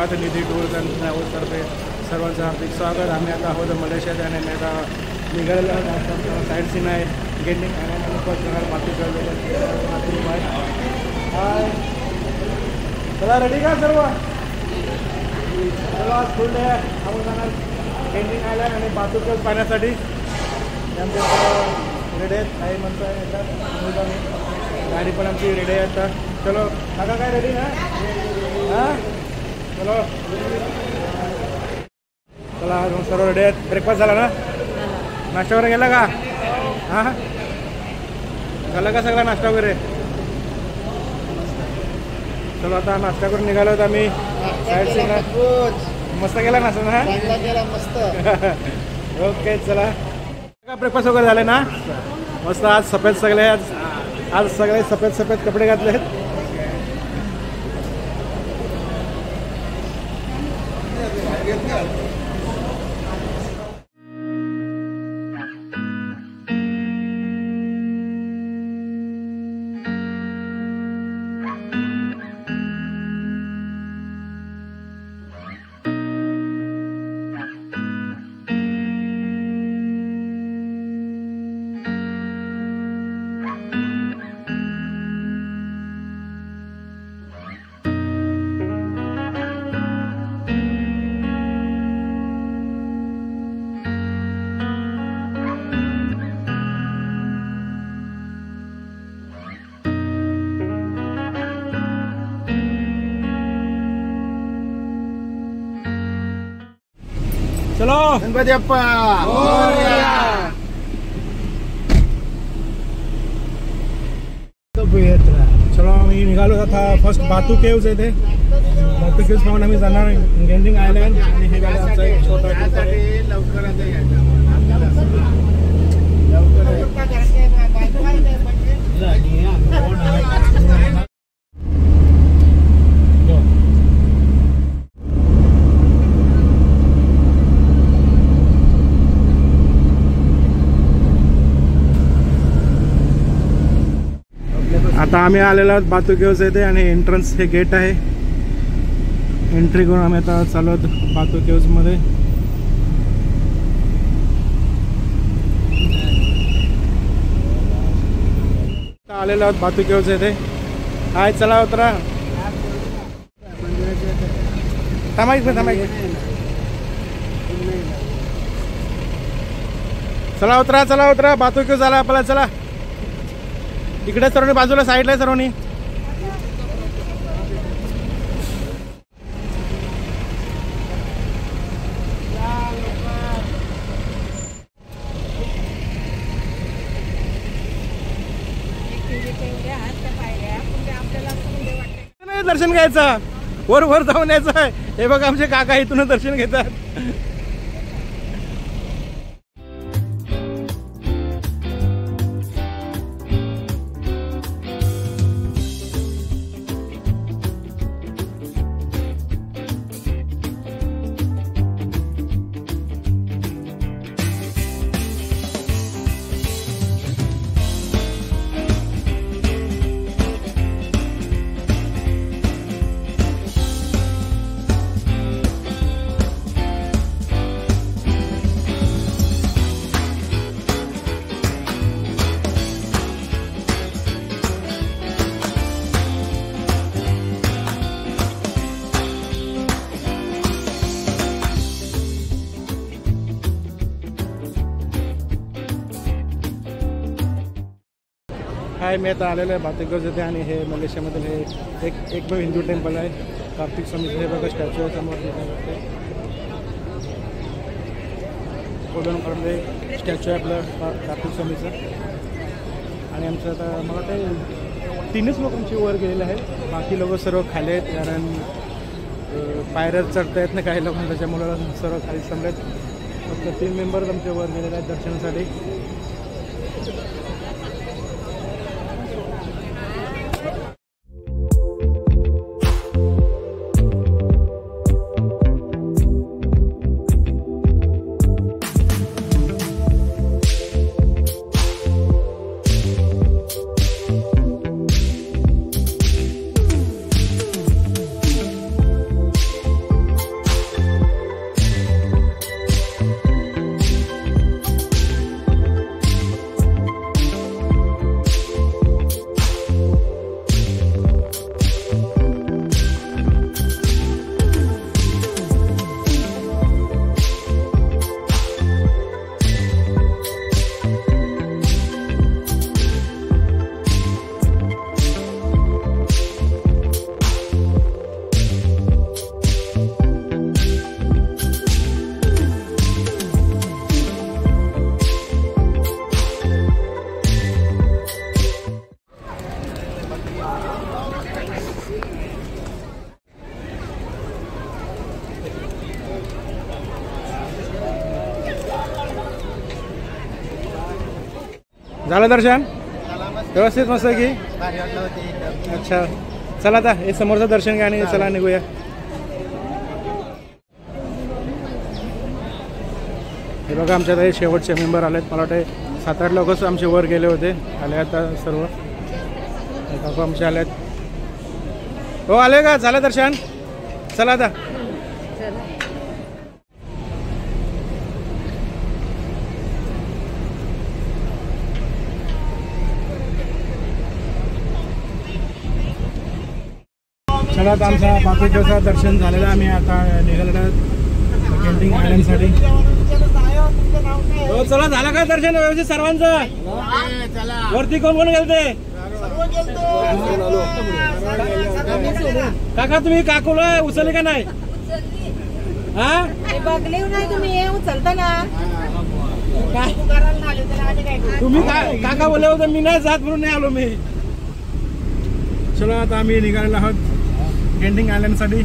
धन्यवाद निधी tours and ट्रॅव्हल्सतर्फे सर्वांचं हार्दिक स्वागत. आम्ही आता आहोत मलेशियात आणि आम्ही आता निघालेलो आहोत. साईड सीन आहे गेटिंग आणि माती हाय चला रेडी का सर्व. चला आज फुल डे आपण जाणार गेटिंग आयलँड आणि बातुकेव पाहण्यासाठी. आमच्या रेडी आहेत काही माणसं आहे येतात. गाडी पण आमची रेडी आहे आता. चलो काका काय रेडी ना हां चलो चला सर्व रेडी आहेत. ब्रेकफास्ट झाला ना नाश्ता वगैरे गेला का हां झाला का सगळा नाश्ता वगैरे. चलो आता नाश्ता करून निघालो होतो आम्ही साईड सीनला. मस्त गेला नाश्ता ना मस्त. ओके चला का ब्रेकफास्ट वगैरे झाले ना मस्त. आज सफेद सगळे आज सगळे सफेद कपडे घातले आहेत. चलो गणपती बाप्पा मोरया. चलो आम्ही निघालो आता फर्स्ट बातू केव्ज आहे ते. बातू केव्ज पाहून आम्ही जाणार गेंडिंग आयलँड. आणि हे गाडी आमचा एक छोटा लवकर आता आम्ही आलेलो आहोत बातू केव्ज येते आणि एंट्रन्स हे गेट आहे. एंट्री करून आम्ही आता चालू आहोत बातू केव्ज मध्ये. आलेलो आहोत बातू केव्ज येते. हाय चला उतरा. थांबायचं चला उतरा बातू केव्ज आला आपल्याला. चला इकडे सर्वांनी बाजूला साईडला आहे सर्वांनी. दर्शन घ्यायचं वर जाऊन यायचं आहे. हे बघा आमचे काका इथून दर्शन घेतात. हाय मी आता आलेलो आहे बातू केव्ज येथे. आणि हे मलेशियामधील हे एक हिंदू टेम्पल आहे कार्तिक स्वामीचं. हे बघा स्टॅच्यू आहे समोर कोलनकडे स्टॅच्यू आहे आपलं कार्तिक स्वामीचं. आणि आमचं आता मला वाटतं 3च लोक आमची वर गेलेले आहेत. बाकी लोक सर्व खाली आहेत कारण पायऱ्या चढता येत नाही काही लोकांना त्याच्यामुळं सर्व खाली थांबलेत. फक्त 3 मेंबर्स आमचे वर गेलेले आहेत दर्शनासाठी. झालं दर्शन व्यवस्थित मस्त की भारी वाटलं होते. अच्छा चला आता हे समोरचं दर्शन घ्या आणि चला निघूया. हे बघा आमच्या काही शेवटचे मेंबर आलेत. मला वाटते 7-8 लोकच आमचे वर गेले होते. आले आता सर्व काकू आमचे आलेत. हो आले का झालं दर्शन चला आता. चला आता आमचा बाकीचं दर्शन झालेलं. आम्ही आता निघालेलो गेंटिंग आयलंडसाठी. हो चला झालं का दर्शन व्यवस्थित सर्वांचं. चला वरती कोण कोण गेलते काका तुम्ही काकूला उचलले का नाही. हा बघले नाही तुम्ही हे उचलता ना. तुम्ही काका बोलले होते मी नाही जात म्हणून नाही आलो मी. चला आता आम्ही निघालेलो आहोत गेंटिंग आयलंडसाठी.